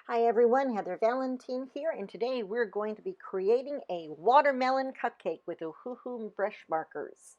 Hi everyone, Heather Valentin here, and today we're going to be creating a watermelon cupcake with Ohuhu Brush Markers.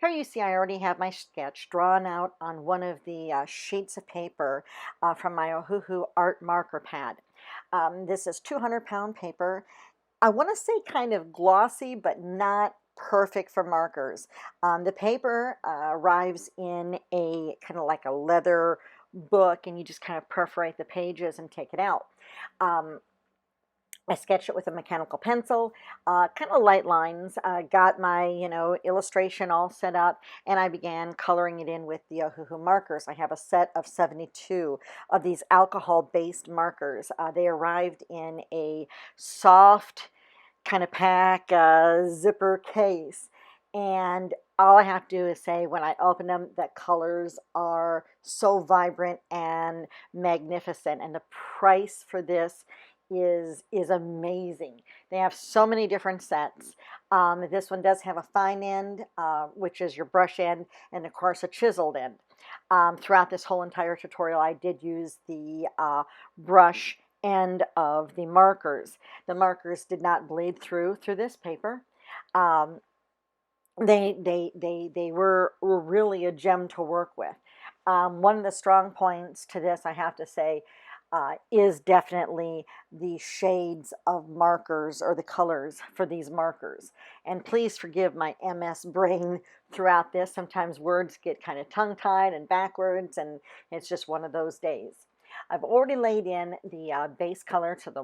Here you see I already have my sketch drawn out on one of the sheets of paper from my Ohuhu art marker pad. This is 200-pound paper. I want to say kind of glossy, but not perfect for markers. The paper arrives in a kind of like a leather book, and you just kind of perforate the pages and take it out. I sketched it with a mechanical pencil, kind of light lines, got my, illustration all set up, and I began coloring it in with the Ohuhu markers. I have a set of 72 of these alcohol-based markers. They arrived in a soft kind of pack zipper case, and all I have to do is say when I open them that colors are so vibrant and magnificent, and the price for this is amazing. They have so many different sets. This one does have a fine end, which is your brush end, and of course a chiseled end. Throughout this whole entire tutorial, I did use the brush end of the markers. The markers did not bleed through this paper. Um, they were really a gem to work with. One of the strong points to this, I have to say, is definitely the shades of markers or the colors for these markers. And please forgive my MS brain throughout this. Sometimes words get kind of tongue-tied and backwards, and it's just one of those days. I've already laid in the base color to the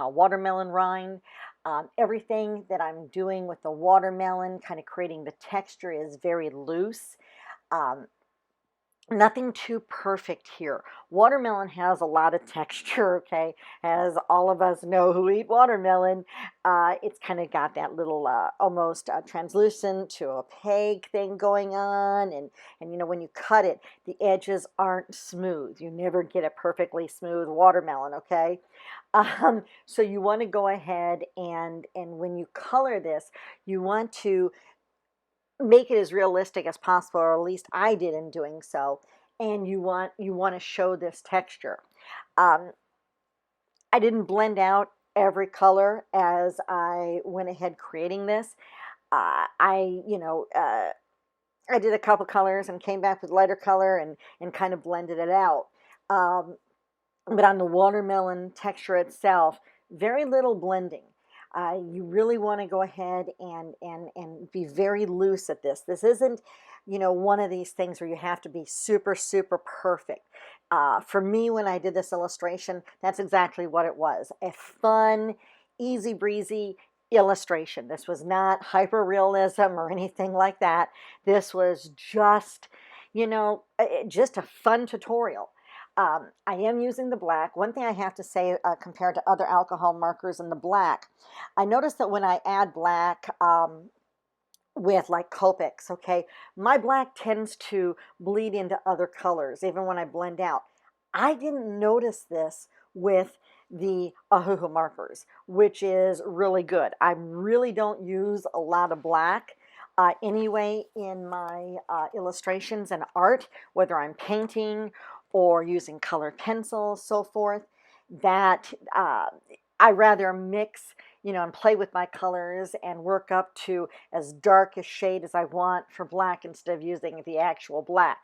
watermelon rind. Everything that I'm doing with the watermelon, kind of creating the texture, is very loose. Um, Nothing too perfect here. Watermelon has a lot of texture, okay? As all of us know who eat watermelon, it's kind of got that little almost translucent to opaque thing going on. And when you cut it, the edges aren't smooth. You never get a perfectly smooth watermelon, okay? So you want to go ahead and when you color this, you want to make it as realistic as possible, or at least I did in doing so. And you want to show this texture. Um, I didn't blend out every color as I went ahead creating this. I did a couple colors and came back with lighter color and kind of blended it out. But on the watermelon texture itself, very little blending. You really want to go ahead and be very loose at this. This isn't, one of these things where you have to be super, super perfect. For me, when I did this illustration, that's exactly what it was. A fun, easy breezy illustration. This was not hyper-realism or anything like that. This was just, just a fun tutorial. I am using the black. One thing I have to say compared to other alcohol markers in the black, I notice that when I add black with like Copics, okay, my black tends to bleed into other colors, even when I blend out. I didn't notice this with the Ohuhu markers, which is really good. I really don't use a lot of black anyway in my illustrations and art, whether I'm painting or using colored pencils, so forth. That I rather mix, and play with my colors and work up to as dark a shade as I want for black instead of using the actual black.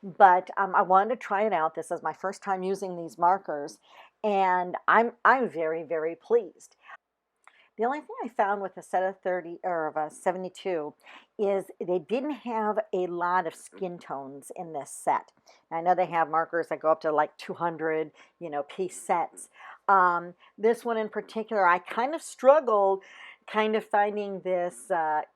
But I wanted to try it out. This is my first time using these markers, and I'm very, very pleased. The only thing I found with a set of 30 or of a 72 is they didn't have a lot of skin tones in this set. I know they have markers that go up to like 200, piece sets. This one in particular, I kind of struggled kind of finding this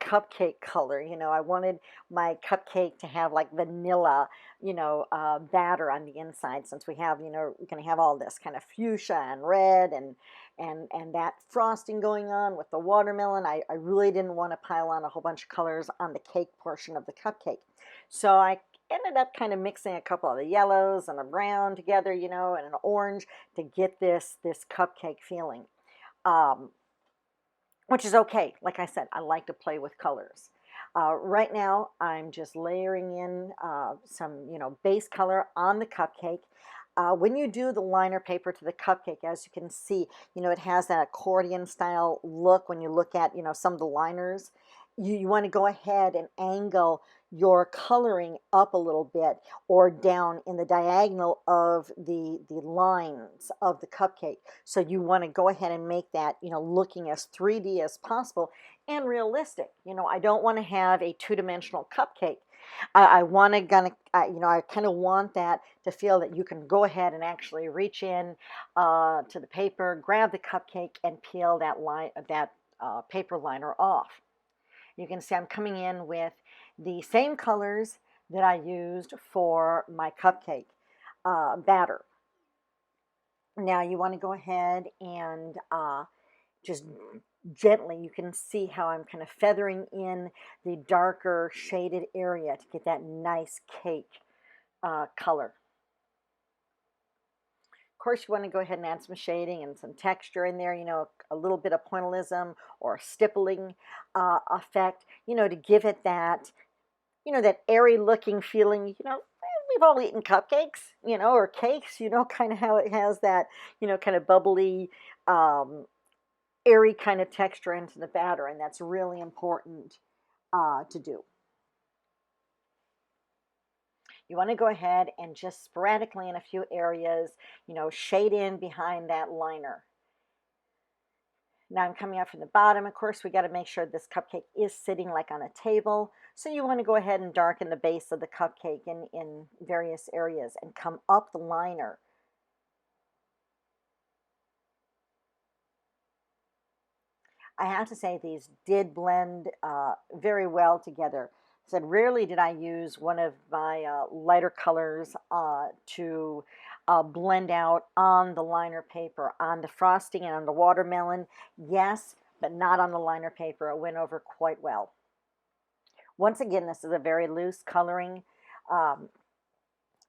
cupcake color. I wanted my cupcake to have like vanilla, batter on the inside, since we have, we're going to have all this kind of fuchsia and red and that frosting going on with the watermelon. I really didn't want to pile on a whole bunch of colors on the cake portion of the cupcake. So I ended up kind of mixing a couple of the yellows and a brown together, and an orange to get this cupcake feeling. Which is okay. Like I said, I like to play with colors. Right now, I'm just layering in some, base color on the cupcake. When you do the liner paper to the cupcake, as you can see, it has that accordion style look when you look at, some of the liners. You want to go ahead and angle your coloring up a little bit or down in the diagonal of the lines of the cupcake. So you want to go ahead and make that, looking as 3D as possible and realistic. I don't want to have a two-dimensional cupcake. I want to I kind of want that to feel that you can go ahead and actually reach in to the paper, grab the cupcake, and peel that paper liner off. You can see I'm coming in with the same colors that I used for my cupcake batter. Now you want to go ahead and just gently, you can see how I'm kind of feathering in the darker shaded area to get that nice cake color. Of course, you want to go ahead and add some shading and some texture in there, a little bit of pointillism or stippling effect, to give it that, that airy looking feeling, we've all eaten cupcakes, or cakes, kind of how it has that, kind of bubbly, airy kind of texture into the batter, and that's really important to do. You want to go ahead and just sporadically in a few areas, shade in behind that liner. Now I'm coming up from the bottom. Of course, we got to make sure this cupcake is sitting like on a table. So you want to go ahead and darken the base of the cupcake in various areas and come up the liner. I have to say these did blend very well together. I said rarely did I use one of my lighter colors to blend out on the liner paper. On the frosting and on the watermelon, yes, but not on the liner paper. It went over quite well. Once again, this is a very loose coloring. Um,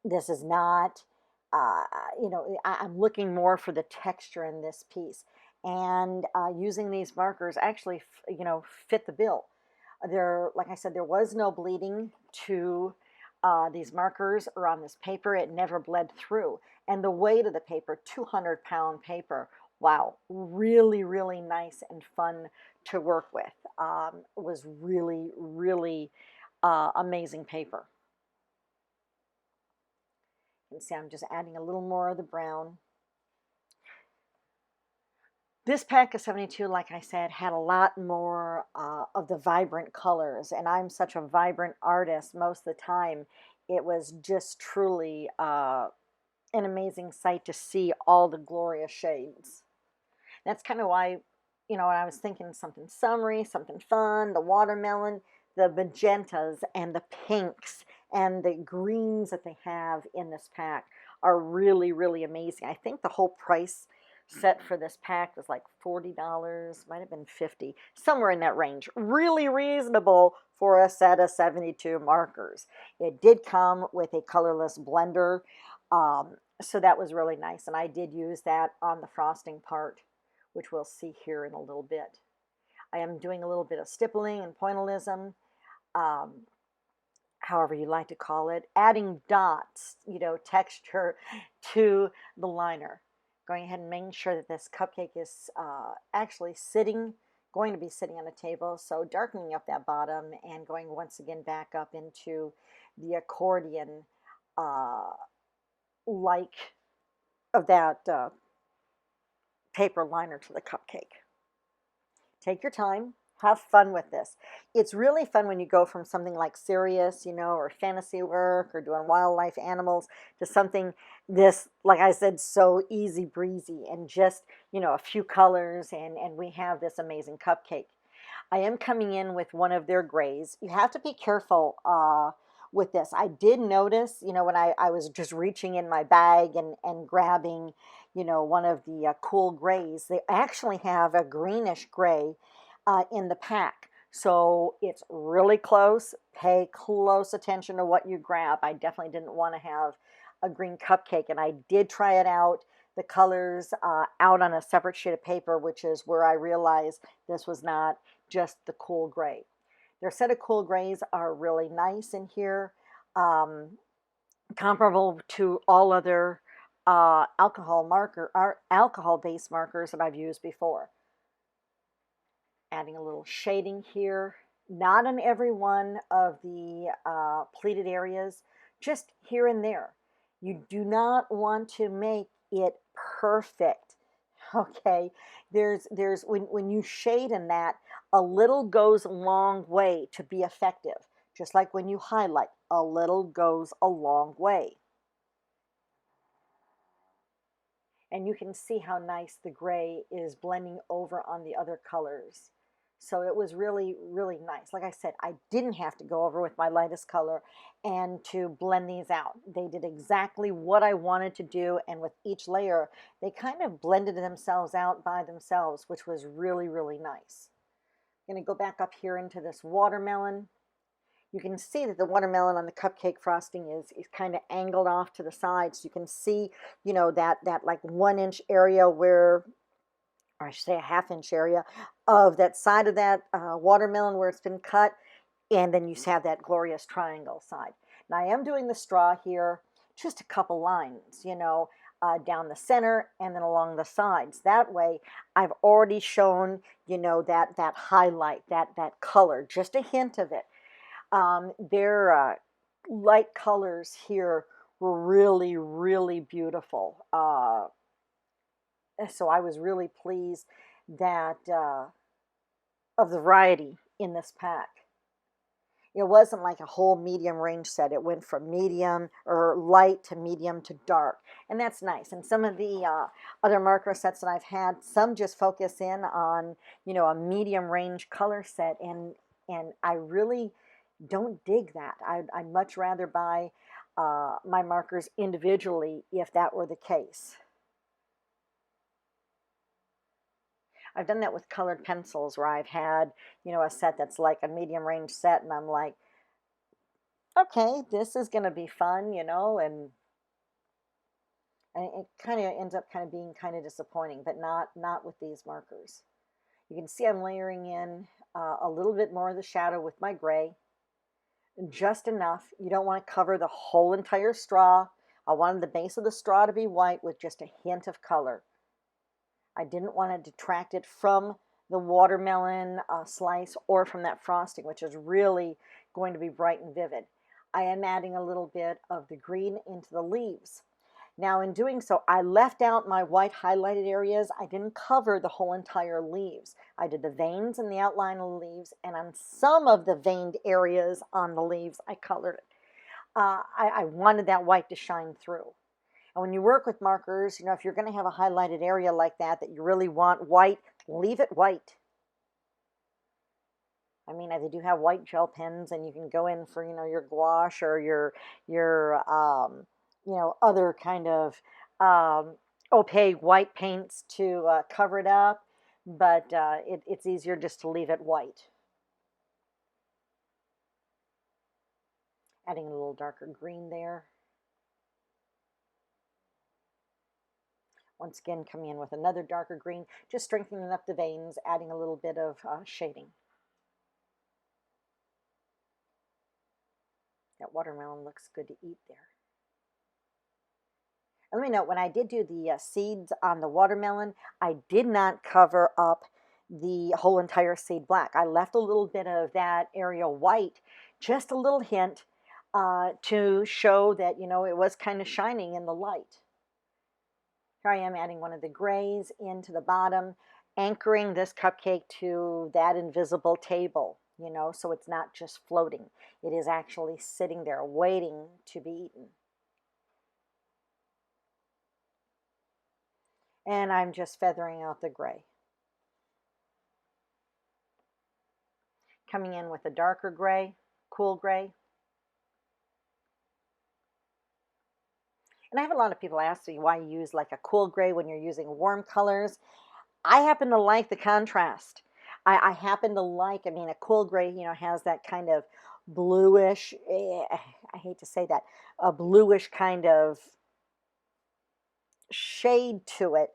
this is not, I'm looking more for the texture in this piece. And using these markers actually, fit the bill. There, like I said, there was no bleeding to these markers or on this paper. It never bled through. And the weight of the paper, 200-pound paper, wow, really, really nice and fun to work with. Was really, really amazing paper. You can see I'm just adding a little more of the brown. This pack of 72, like I said, had a lot more of the vibrant colors, and I'm such a vibrant artist most of the time. It was just truly an amazing sight to see all the glorious shades. That's kind of why, I was thinking something summery, something fun, the watermelon, the magentas and the pinks and the greens that they have in this pack are really, really amazing. I think the whole price set for this pack was like $40, might have been 50, somewhere in that range. Really reasonable for a set of 72 markers. It did come with a colorless blender, so that was really nice, and I did use that on the frosting part, which we'll see here in a little bit. I am doing a little bit of stippling and pointillism, however you like to call it, adding dots, texture to the liner. Going ahead and making sure that this cupcake is actually going to be sitting on a table, so darkening up that bottom and going once again back up into the accordion like of that paper liner to the cupcake. Take your time, have fun with this. It's really fun when you go from something like serious, or fantasy work or doing wildlife animals to something this, like I said, so easy breezy and just, a few colors and we have this amazing cupcake. I am coming in with one of their grays. You have to be careful with this. I did notice, when I was just reaching in my bag and grabbing, one of the cool grays, they actually have a greenish gray in the pack. So it's really close. Pay close attention to what you grab. I definitely didn't want to have a green cupcake, and I did try it out, the colors out on a separate sheet of paper, which is where I realized this was not just the cool gray. Their set of cool grays are really nice in here, um, comparable to all other alcohol-based markers that I've used before. Adding a little shading here, not on every one of the pleated areas, just here and there. You do not want to make it perfect. Okay, when you shade in that, a little goes a long way to be effective. Just like when you highlight, a little goes a long way. And you can see how nice the gray is blending over on the other colors. So it was really, really nice. Like I said, I didn't have to go over with my lightest color and to blend these out. They did exactly what I wanted to do, and with each layer, they kind of blended themselves out by themselves, which was really, really nice. I'm going to go back up here into this watermelon. You can see that the watermelon on the cupcake frosting is kind of angled off to the side. So you can see, that like 1 inch area where, or I should say a half-inch area of that side of that watermelon where it's been cut. And then you have that glorious triangle side. Now I am doing the straw here, just a couple lines, down the center and then along the sides. That way I've already shown, that highlight, that color, just a hint of it. Their light colors here were really, really beautiful. So I was really pleased that of the variety in this pack. It wasn't like a whole medium range set. It went from medium or light to medium to dark. And that's nice. And some of the other marker sets that I've had, some just focus in on, a medium range color set. And I really don't dig that. I'd much rather buy my markers individually if that were the case. I've done that with colored pencils where I've had, a set that's like a medium range set, and I'm like, okay, this is going to be fun, and it kind of ends up kind of being kind of disappointing, but not with these markers. You can see I'm layering in a little bit more of the shadow with my gray, just enough. You don't want to cover the whole entire straw. I wanted the base of the straw to be white with just a hint of color. I didn't want to detract it from the watermelon slice or from that frosting, which is really going to be bright and vivid. I am adding a little bit of the green into the leaves. Now in doing so, I left out my white highlighted areas. I didn't cover the whole entire leaves. I did the veins and the outline of the leaves, and on some of the veined areas on the leaves, I colored it. I wanted that white to shine through. And when you work with markers, if you're going to have a highlighted area like that you really want white, leave it white. I mean, they do have white gel pens, and you can go in for, your gouache or your other kind of opaque white paints to cover it up. But it's easier just to leave it white. Adding a little darker green there. Once again, coming in with another darker green, just strengthening up the veins, adding a little bit of shading. That watermelon looks good to eat there. And let me note, when I did do the seeds on the watermelon, I did not cover up the whole entire seed black. I left a little bit of that area white, just a little hint to show that, it was kind of shining in the light. Here I am adding one of the grays into the bottom, anchoring this cupcake to that invisible table, so it's not just floating. It is actually sitting there waiting to be eaten. And I'm just feathering out the gray. Coming in with a darker gray, cool gray. And I have a lot of people ask me why you use like a cool gray when you're using warm colors. I happen to like the contrast. I happen to like, a cool gray, has that kind of bluish, I hate to say that, a bluish kind of shade to it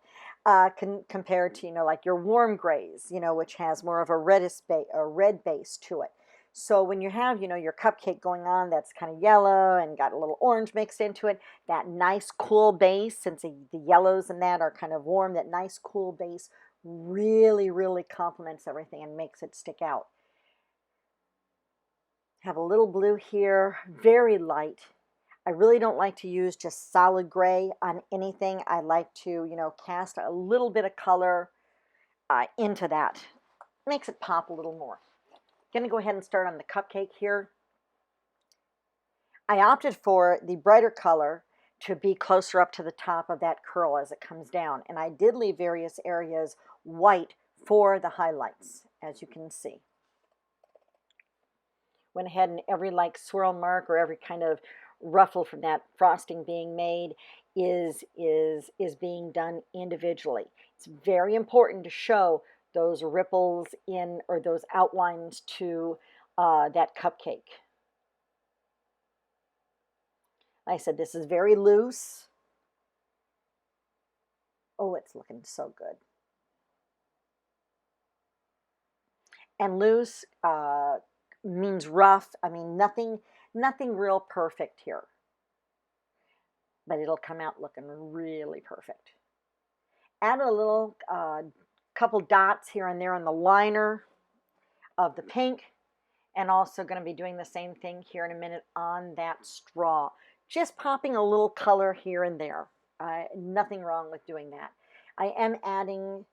compared to, like your warm grays, which has more of a red base to it. So when you have, your cupcake going on that's kind of yellow and got a little orange mixed into it, that nice cool base, since the yellows in that are kind of warm, that nice cool base really, really complements everything and makes it stick out. Have a little blue here, very light. I really don't like to use just solid gray on anything. I like to, cast a little bit of color into that. Makes it pop a little more. Going to go ahead and start on the cupcake here. I opted for the brighter color to be closer up to the top of that curl as it comes down. And I did leave various areas white for the highlights, as you can see. Went ahead and every swirl mark or every kind of ruffle from that frosting being made is being done individually. It's very important to show those ripples in or those outlines to that cupcake. Like I said, this is very loose. Oh, it's looking so good. And loose means rough. I mean, nothing real perfect here. But it'll come out looking really perfect. Add a little couple dots here and there on the liner of the pink, and also going to be doing the same thing here in a minute on that straw. Just popping a little color here and there. Nothing wrong with doing that. I am adding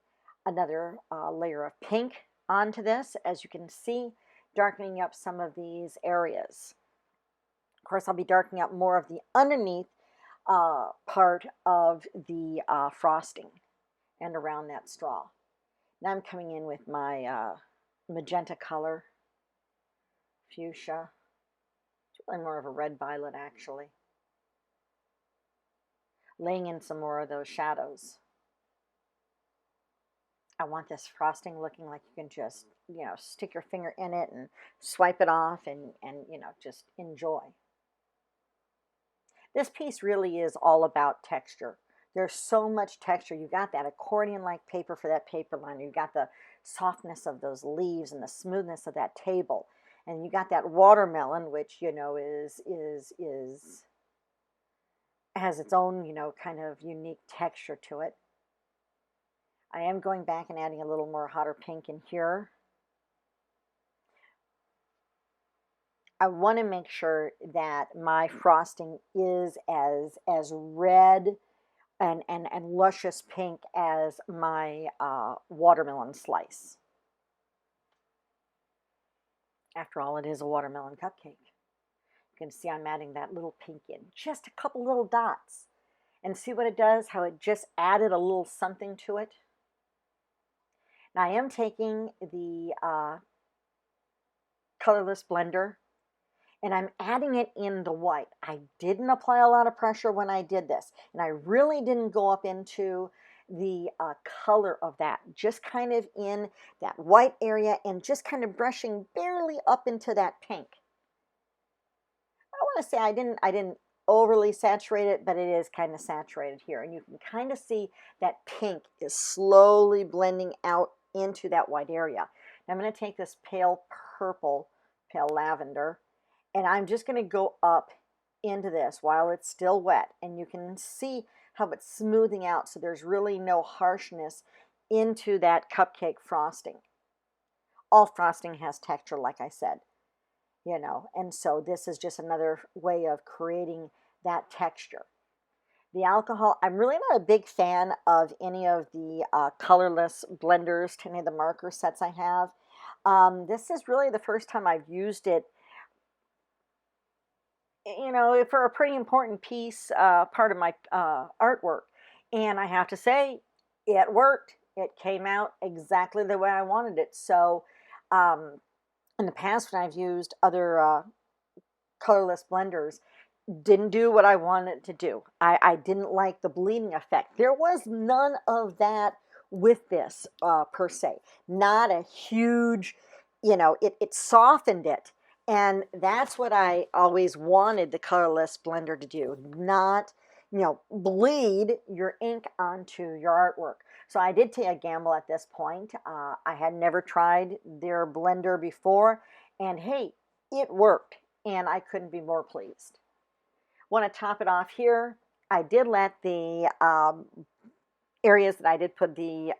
another layer of pink onto this, as you can see, darkening up some of these areas. Of course, I'll be darkening up more of the underneath part of the frosting and around that straw. Now I'm coming in with my magenta color, fuchsia. It's really more of a red violet, actually. Laying in some more of those shadows. I want this frosting looking like you can just, stick your finger in it and swipe it off and just enjoy. This piece really is all about texture. There's so much texture. You got that accordion-like paper for that paper liner. You got the softness of those leaves and the smoothness of that table. And you got that watermelon, which, has its own, kind of unique texture to it. I am going back and adding a little more hotter pink in here. I want to make sure that my frosting is as red and luscious pink as my watermelon slice. After all, it is a watermelon cupcake. You can see I'm adding that little pink in, just a couple little dots. And see what it does, how it just added a little something to it. Now I am taking the colorless blender and I'm adding it in the white. I didn't apply a lot of pressure when I did this, and I really didn't go up into the color of that, just kind of in that white area and just kind of brushing barely up into that pink. I want to say I didn't overly saturate it, but it is kind of saturated here, and you can kind of see that pink is slowly blending out into that white area. Now I'm going to take this pale purple, pale lavender, and I'm just going to go up into this while it's still wet. And you can see how it's smoothing out, so there's really no harshness into that cupcake frosting. All frosting has texture, like I said, and so this is just another way of creating that texture. The alcohol, I'm really not a big fan of any of the colorless blenders to any of the marker sets I have. This is really the first time I've used it, for a pretty important piece, part of my artwork. And I have to say, it worked. It came out exactly the way I wanted it. So in the past, when I've used other colorless blenders, didn't do what I wanted to do. I didn't like the bleeding effect. There was none of that with this per se. Not a huge, it softened it. And that's what I always wanted the colorless blender to do. Not, bleed your ink onto your artwork. So I did take a gamble at this point. I had never tried their blender before, And hey, it worked, and I couldn't be more pleased. Want to top it off here? I did let the areas that I did put the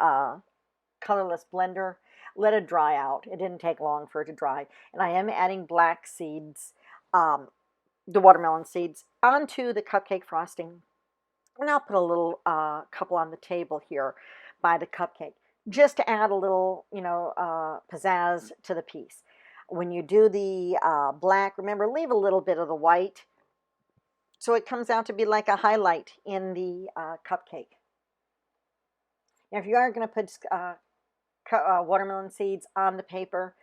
colorless blender, let it dry out. It didn't take long for it to dry. And I am adding black seeds, um, the watermelon seeds, onto the cupcake frosting. And I'll put a little couple on the table here by the cupcake, just to add a little, pizzazz to the piece. When you do the black, remember, leave a little bit of the white so it comes out to be like a highlight in the cupcake. Now, if you are going to put watermelon seeds on the paper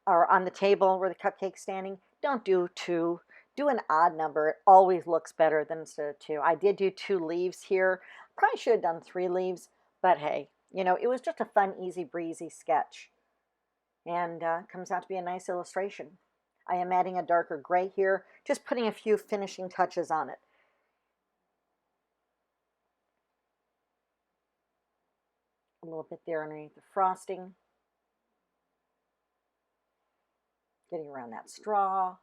or on the table where the cupcake's standing, don't do two. Do an odd number. It always looks better than instead of two. I did do 2 leaves here. Probably should have done 3 leaves, but hey, it was just a fun, easy breezy sketch. And comes out to be a nice illustration. I am adding a darker gray here, just putting a few finishing touches on it. A little bit there underneath the frosting. Getting around that straw.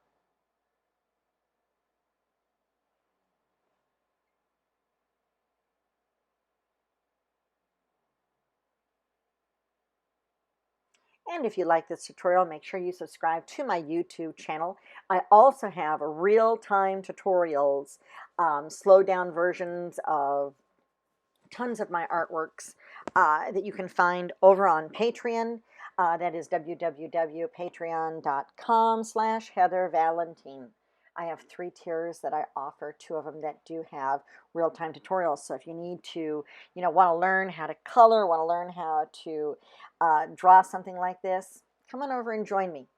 And if you like this tutorial, make sure you subscribe to my YouTube channel. I also have real-time tutorials, slowed down versions of tons of my artworks that you can find over on Patreon. That is www.patreon.com/Heather Valentin. I have 3 tiers that I offer, 2 of them that do have real-time tutorials. So if you need to, want to learn how to color, want to learn how to draw something like this, come on over and join me.